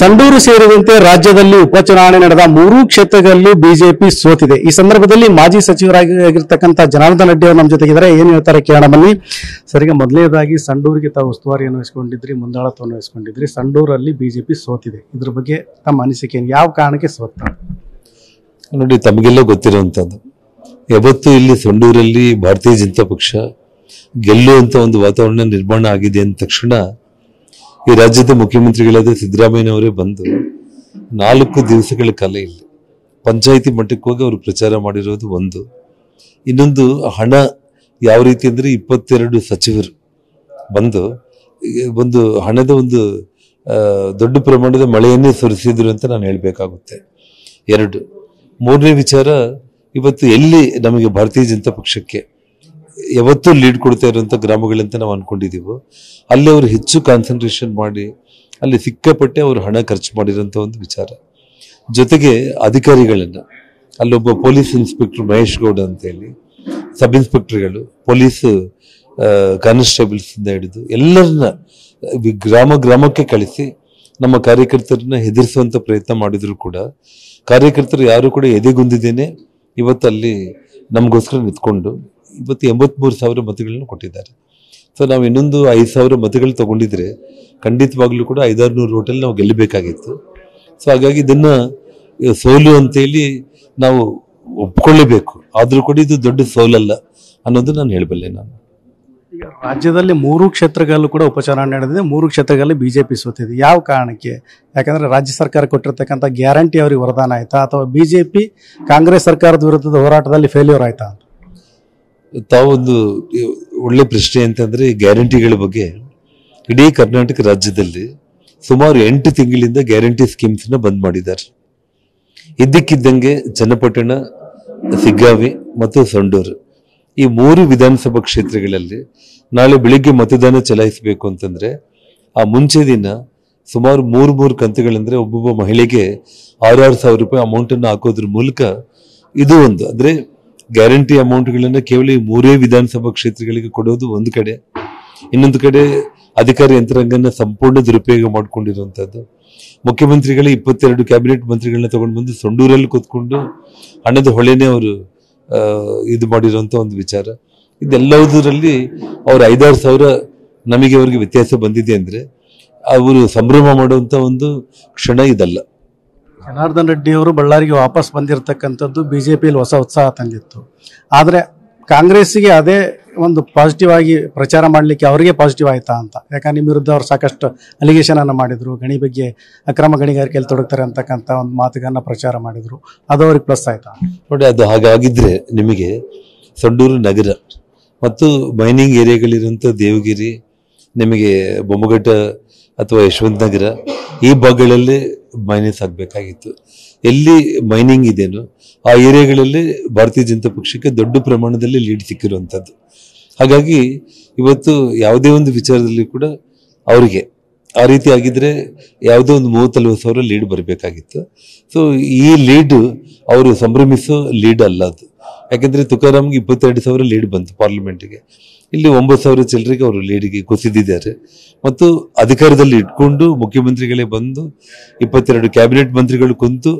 ಸಂಡೂರು ಸೇರಿದಂತೆ ರಾಜ್ಯದಲ್ಲಿ ಉಪಚುನಾವಣೆ ನಡೆದ 3 ಕ್ಷೇತ್ರಗಳಲ್ಲೂ ಬಿಜೆಪಿ ಸೋತಿದೆ. ಈ ಸಂದರ್ಭದಲ್ಲಿ ಮಾಜಿ ಸಚಿವರಾಗಿರ್ತಕ್ಕಂಥ ಜನಾರ್ದನ್ ರೆಡ್ಡಿ ಅವರು ನಮ್ಮ ಜೊತೆಗಿದ್ದಾರೆ. ಏನು ಹೇಳ್ತಾರೆ ಕೇಳೋಣ ಬನ್ನಿ. ಸರಿಗೆ ಮೊದಲನೇದಾಗಿ ಸಂಡೂರಿಗೆ ತಾವು ಉಸ್ತುವಾರಿಯನ್ನು ವಹಿಸಿಕೊಂಡಿದ್ರಿ, ಮುಂದಾಳತ್ವವನ್ನು ವಹಿಸಿಕೊಂಡಿದ್ರಿ. ಸಂಡೂರಲ್ಲಿ ಬಿಜೆಪಿ ಸೋತಿದೆ, ಇದ್ರ ಬಗ್ಗೆ ತಮ್ಮ ಅನಿಸಿಕೆ ಯಾವ ಕಾರಣಕ್ಕೆ ಸೋತ? ನೋಡಿ, ತಮಗೆಲ್ಲ ಗೊತ್ತಿರುವಂತದ್ದು, ಯಾವತ್ತು ಇಲ್ಲಿ ಸಂಡೂರಲ್ಲಿ ಭಾರತೀಯ ಜನತಾ ಪಕ್ಷ ಗೆಲ್ಲುವಂತ ಒಂದು ವಾತಾವರಣ ನಿರ್ಮಾಣ ಆಗಿದೆ ಅಂದ ತಕ್ಷಣ ಈ ರಾಜ್ಯದ ಮುಖ್ಯಮಂತ್ರಿಗಳಾದ ಸಿದ್ದರಾಮಯ್ಯನವರೇ ಬಂದು 4 ದಿವಸಗಳ ಕಾಲ ಇಲ್ಲಿ ಪಂಚಾಯಿತಿ ಮಟ್ಟಕ್ಕೆ ಹೋಗಿ ಅವರು ಪ್ರಚಾರ ಮಾಡಿರೋದು ಒಂದು. ಇನ್ನೊಂದು, ಹಣ ಯಾವ ರೀತಿ ಅಂದ್ರೆ 22 ಸಚಿವರು ಬಂದು ಒಂದು ಹಣದ ಒಂದು ದೊಡ್ಡ ಪ್ರಮಾಣದ ಮಳೆಯನ್ನೇ ಸುರಿಸಿದ್ರು ಅಂತ ನಾನು ಹೇಳ್ಬೇಕಾಗುತ್ತೆ. 2, ಮೂರನೇ ವಿಚಾರ, ಇವತ್ತು ಎಲ್ಲಿ ನಮಗೆ ಭಾರತೀಯ ಜನತಾ ಪಕ್ಷಕ್ಕೆ ಯಾವತ್ತೂ ಲೀಡ್ ಕೊಡ್ತಾ ಇರುವಂತ ಗ್ರಾಮಗಳಂತ ನಾವು ಅನ್ಕೊಂಡಿದೀವೋ ಅಲ್ಲಿ ಅವರು ಹೆಚ್ಚು ಕಾನ್ಸಂಟ್ರೇಷನ್ ಮಾಡಿ ಅಲ್ಲಿ ಸಿಕ್ಕಾಪಟ್ಟೆ ಅವರು ಹಣ ಖರ್ಚು ಮಾಡಿರೋಂಥ ಒಂದು ವಿಚಾರ. ಜೊತೆಗೆ ಅಧಿಕಾರಿಗಳನ್ನ, ಅಲ್ಲೊಬ್ಬ ಪೊಲೀಸ್ ಇನ್ಸ್ಪೆಕ್ಟರ್ ಮಹೇಶ್ ಗೌಡ ಅಂತ ಹೇಳಿ, ಸಬ್ ಇನ್ಸ್ಪೆಕ್ಟರ್ಗಳು, ಪೊಲೀಸ್ ಕಾನ್ಸ್ಟೇಬಲ್ಸ್ ಇಂದ ಹಿಡಿದು ಎಲ್ಲರನ್ನ ಗ್ರಾಮಕ್ಕೆ ಕಳಿಸಿ ನಮ್ಮ ಕಾರ್ಯಕರ್ತರನ್ನ ಹೆದರಿಸುವಂತ ಪ್ರಯತ್ನ ಮಾಡಿದ್ರು ಕೂಡ ಕಾರ್ಯಕರ್ತರು ಯಾರು ಕೂಡ ಎದೆಗುಂದಿದ್ದೇನೆ ಇವತ್ತು ಅಲ್ಲಿ ನಮಗೋಸ್ಕರ ನಿಂತ್ಕೊಂಡು ಇವತ್ತು 83,000 ಮತಗಳನ್ನು ಕೊಟ್ಟಿದ್ದಾರೆ. ಸೊ ನಾವು ಇನ್ನೊಂದು 5,000 ಮತಗಳು ತಗೊಂಡಿದ್ರೆ ಖಂಡಿತವಾಗ್ಲೂ ಕೂಡ 500-600 ಓಟಲ್ಲಿ ನಾವು ಗೆಲ್ಲಬೇಕಾಗಿತ್ತು. ಸೊ ಹಾಗಾಗಿ ಇದನ್ನ ಸೋಲು ಅಂತೇಳಿ ನಾವು ಒಪ್ಕೊಳ್ಳೇಬೇಕು. ಆದ್ರೂ ಕೂಡ ಇದು ದೊಡ್ಡ ಸೋಲಲ್ಲ ಅನ್ನೋದು ನಾನು ಹೇಳಬಲ್ಲೆ. ನಾನು ಈಗ ರಾಜ್ಯದಲ್ಲಿ 3 ಕ್ಷೇತ್ರಗಳಲ್ಲೂ ಕೂಡ ಉಪಚುನಾವಣೆ ನಡೆದಿದೆ, 3 ಕ್ಷೇತ್ರಗಳಲ್ಲಿ ಬಿಜೆಪಿ ಸೋತಿದೆ. ಯಾವ ಕಾರಣಕ್ಕೆ? ಯಾಕಂದ್ರೆ ರಾಜ್ಯ ಸರ್ಕಾರ ಕೊಟ್ಟಿರ್ತಕ್ಕಂಥ ಗ್ಯಾರಂಟಿ ಅವರಿಗೆ ವರದಾನ ಆಯ್ತಾ, ಅಥವಾ ಬಿಜೆಪಿ ಕಾಂಗ್ರೆಸ್ ಸರ್ಕಾರದ ವಿರುದ್ಧದ ಹೋರಾಟದಲ್ಲಿ ಫೇಲ್ಯೂರ್ ಆಯ್ತಾ? ತಾವೊಂದು ಒಳ್ಳೆ ಪ್ರಶ್ನೆ ಅಂತಂದ್ರೆ, ಗ್ಯಾರಂಟಿಗಳ ಬಗ್ಗೆ ಇಡೀ ಕರ್ನಾಟಕ ರಾಜ್ಯದಲ್ಲಿ ಸುಮಾರು 8 ತಿಂಗಳಿಂದ ಗ್ಯಾರಂಟಿ ಸ್ಕೀಮ್ಸ್ ನ ಬಂದ್ ಮಾಡಿದ್ದಾರೆ. ಇದ್ದಕ್ಕಿದ್ದಂಗೆ ಚನ್ನಪಟ್ಟಣ, ಸಿಗ್ಗಾವಿ ಮತ್ತು ಸಂಡೂರು ಈ 3 ವಿಧಾನಸಭಾ ಕ್ಷೇತ್ರಗಳಲ್ಲಿ ನಾಳೆ ಬೆಳಿಗ್ಗೆ ಮತದಾನ ಚಲಾಯಿಸಬೇಕು ಅಂತಂದ್ರೆ ಆ ಮುಂಚೆ ದಿನ ಸುಮಾರು 3 ಕಂತುಗಳಂದ್ರೆ ಒಬ್ಬೊಬ್ಬ ಮಹಿಳೆಗೆ 6,000 ರೂಪಾಯಿ ಅಮೌಂಟ್ ಅನ್ನು ಹಾಕೋದ್ರ ಮೂಲಕ ಇದು ಒಂದು ಅಂದ್ರೆ ಗ್ಯಾರಂಟಿ ಅಮೌಂಟ್ಗಳನ್ನ ಕೇವಲ ಈ 3 ವಿಧಾನಸಭಾ ಕ್ಷೇತ್ರಗಳಿಗೆ ಕೊಡೋದು ಒಂದು ಕಡೆ. ಇನ್ನೊಂದು ಕಡೆ ಅಧಿಕಾರಿ ಯಂತ್ರಾಂಗನ ಸಂಪೂರ್ಣ ದುರುಪಯೋಗ ಮಾಡ್ಕೊಂಡಿರುವಂತದ್ದು. ಮುಖ್ಯಮಂತ್ರಿಗಳೇ 22 ಕ್ಯಾಬಿನೆಟ್ ಮಂತ್ರಿಗಳನ್ನ ತಗೊಂಡು ಬಂದು ಸಂಡೂರಲ್ಲಿ ಕೂತ್ಕೊಂಡು ಹಣದ ಹೊಳೆನೆ ಅವರು ಇದು ಮಾಡಿರುವಂತ ಒಂದು ವಿಚಾರ. ಇದೆಲ್ಲದರಲ್ಲಿ ಅವ್ರ 5,000-6,000 ನಮಗೆ ಅವ್ರಿಗೆ ವ್ಯತ್ಯಾಸ ಬಂದಿದೆ ಅಂದ್ರೆ ಅವರು ಸಂಭ್ರಮ ಮಾಡುವಂತ ಒಂದು ಕ್ಷಣ ಇದಲ್ಲ. ಜನಾರ್ದನ್ ರೆಡ್ಡಿ ಅವರು ಬಳ್ಳಾರಿಗೆ ವಾಪಸ್ ಬಂದಿರತಕ್ಕಂಥದ್ದು ಬಿಜೆಪಿಯಲ್ಲಿ ಹೊಸ ಉತ್ಸಾಹ ತಂದಿತ್ತು. ಆದರೆ ಕಾಂಗ್ರೆಸ್ಸಿಗೆ ಅದೇ ಒಂದು ಪಾಸಿಟಿವ್ ಆಗಿ ಪ್ರಚಾರ ಮಾಡಲಿಕ್ಕೆ ಅವರಿಗೆ ಪಾಸಿಟಿವ್ ಆಯ್ತಾ ಅಂತ? ಯಾಕಂದ್ರೆ ನಿಮ್ಮ ವಿರುದ್ಧ ಅವರು ಸಾಕಷ್ಟು ಅಲಿಗೇಷನ್ ಅನ್ನು ಮಾಡಿದ್ರು, ಗಣಿ ಬಗ್ಗೆ ಅಕ್ರಮ ಗಣಿಗಾರಿಕೆಯಲ್ಲಿ ತೊಡಗ್ತಾರೆ ಅಂತಕ್ಕಂಥ ಒಂದು ಮಾತುಗಳನ್ನ ಪ್ರಚಾರ ಮಾಡಿದ್ರು. ಅದು ಅವ್ರಿಗೆ ಪ್ಲಸ್ ಆಯ್ತಾ? ನೋಡಿ, ಅದು ಹಾಗಾಗಿದ್ರೆ ನಿಮಗೆ ಸಂಡೂರು ನಗರ ಮತ್ತು ಮೈನಿಂಗ್ ಏರಿಯಾಗಳಿರುವಂಥ ದೇವಗಿರಿ, ನಿಮಗೆ ಬೊಮ್ಮಘಟ್ಟ ಅಥವಾ ಯಶವಂತ ನಗರ ಈ ಭಾಗಗಳಲ್ಲಿ ಮೈನಸ್ ಆಗಬೇಕಾಗಿತ್ತು. ಎಲ್ಲಿ ಮೈನಿಂಗ್ ಇದೆಯೋ ಆ ಏರಿಯಾಗಳಲ್ಲಿ ಭಾರತೀಯ ಜನತಾ ಪಕ್ಷಕ್ಕೆ ದೊಡ್ಡ ಪ್ರಮಾಣದಲ್ಲಿ ಲೀಡ್ ಸಿಕ್ಕಿರುವಂಥದ್ದು. ಹಾಗಾಗಿ ಇವತ್ತು ಯಾವುದೇ ಒಂದು ವಿಚಾರದಲ್ಲಿ ಕೂಡ ಅವರಿಗೆ ಆ ರೀತಿ ಆಗಿದ್ರೆ ಯಾವುದೋ ಒಂದು 30,000-40,000 ಲೀಡ್ ಬರಬೇಕಾಗಿತ್ತು. ಸೊ ಈ ಲೀಡ್ ಅವರು ಸಂಭ್ರಮಿಸೋ ಲೀಡ್ ಅಲ್ಲ ಅದು. ಯಾಕೆಂದ್ರೆ ತುಕಾರಾಮ್ಗೆ 22,000 ಲೀಡ್ ಬಂತು ಪಾರ್ಲಿಮೆಂಟ್ಗೆ. ಇಲ್ಲಿ 9,000 ಚಿಲ್ಲರಿಗೆ ಅವರು ಲೀಡ್ಗೆ ಕುಸಿದಿದ್ದಾರೆ. ಮತ್ತು ಅಧಿಕಾರದಲ್ಲಿ ಇಟ್ಕೊಂಡು ಮುಖ್ಯಮಂತ್ರಿಗಳೇ ಬಂದು 22 ಕ್ಯಾಬಿನೆಟ್ ಮಂತ್ರಿಗಳು ಕುಂತು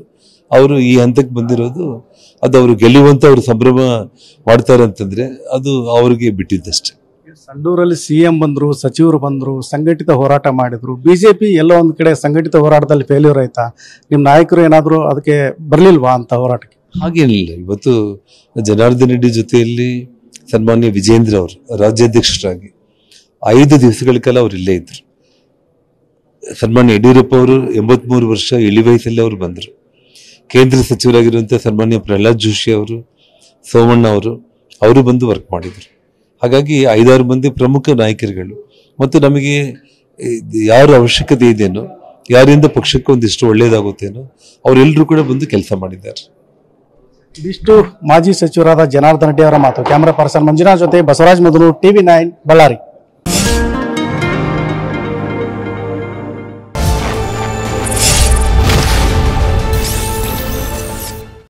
ಅವರು ಈ ಹಂತಕ್ಕೆ ಬಂದಿರೋದು ಅದು ಅವರು ಗೆಲ್ಲುವಂತ ಅವರು ಸಂಭ್ರಮ ಮಾಡ್ತಾರೆ ಅಂತಂದ್ರೆ ಅದು ಅವ್ರಿಗೆ ಬಿಟ್ಟಿದ್ದಷ್ಟೇ. ಸಂಡೂರಲ್ಲಿ ಸಿಎಂ ಬಂದ್ರು, ಸಚಿವರು ಬಂದ್ರು, ಸಂಘಟಿತ ಹೋರಾಟ ಮಾಡಿದ್ರು. ಬಿಜೆಪಿ ಎಲ್ಲೋ ಒಂದ್ ಕಡೆ ಸಂಘಟಿತ ಹೋರಾಟದಲ್ಲಿ ಫೇಲ್ಯೂರ್ ಆಯ್ತಾ? ನಿಮ್ಮ ನಾಯಕರು ಏನಾದ್ರು ಅದಕ್ಕೆ ಬರ್ಲಿಲ್ವಾ ಅಂತ ಹೋರಾಟಕ್ಕೆ? ಹಾಗೇನಿಲ್ಲ. ಇವತ್ತು ಜನಾರ್ದನ್ ರೆಡ್ಡಿ ಜೊತೆಯಲ್ಲಿ ಸನ್ಮಾನ್ಯ ವಿಜೇಂದ್ರ ಅವರು ರಾಜ್ಯಾಧ್ಯಕ್ಷರಾಗಿ 5 ದಿವಸಗಳ ಕಾಲ ಅವರು ಇಲ್ಲೇ ಇದ್ರು. ಸನ್ಮಾನ್ಯ ಯಡಿಯೂರಪ್ಪ ಅವರು 83 ವರ್ಷ ಇಳಿ ವಯಸ್ಸಲ್ಲಿ ಅವರು ಬಂದರು. ಕೇಂದ್ರ ಸಚಿವರಾಗಿರುವಂತಹ ಸನ್ಮಾನ್ಯ ಪ್ರಹ್ಲಾದ್ ಜೋಶಿ ಅವರು, ಸೋಮಣ್ಣ ಅವರು ಬಂದು ವರ್ಕ್ ಮಾಡಿದ್ರು. ಹಾಗಾಗಿ 5-6 ಮಂದಿ ಪ್ರಮುಖ ನಾಯಕರುಗಳು ಮತ್ತು ನಮಗೆ ಯಾರು ಅವಶ್ಯಕತೆ ಇದೆಯೋ, ಯಾರಿಂದ ಪಕ್ಷಕ್ಕೆ ಒಂದಿಷ್ಟು ಒಳ್ಳೇದಾಗುತ್ತೇನೋ ಅವರೆಲ್ಲರೂ ಕೂಡ ಬಂದು ಕೆಲಸ ಮಾಡಿದ್ದಾರೆ. ಇದಿಷ್ಟು ಮಾಜಿ ಸಚಿವರಾದ ಜನಾರ್ದನ್ ರೆಡ್ಡಿ ಅವರ ಮಾತು. ಕ್ಯಾಮರಾ ಪರ್ಸನ್ ಮಂಜುನಾಥ್ ಜೊತೆ ಬಸವರಾಜ್ ಮಧುರು, TV9 ಬಳ್ಳಾರಿ.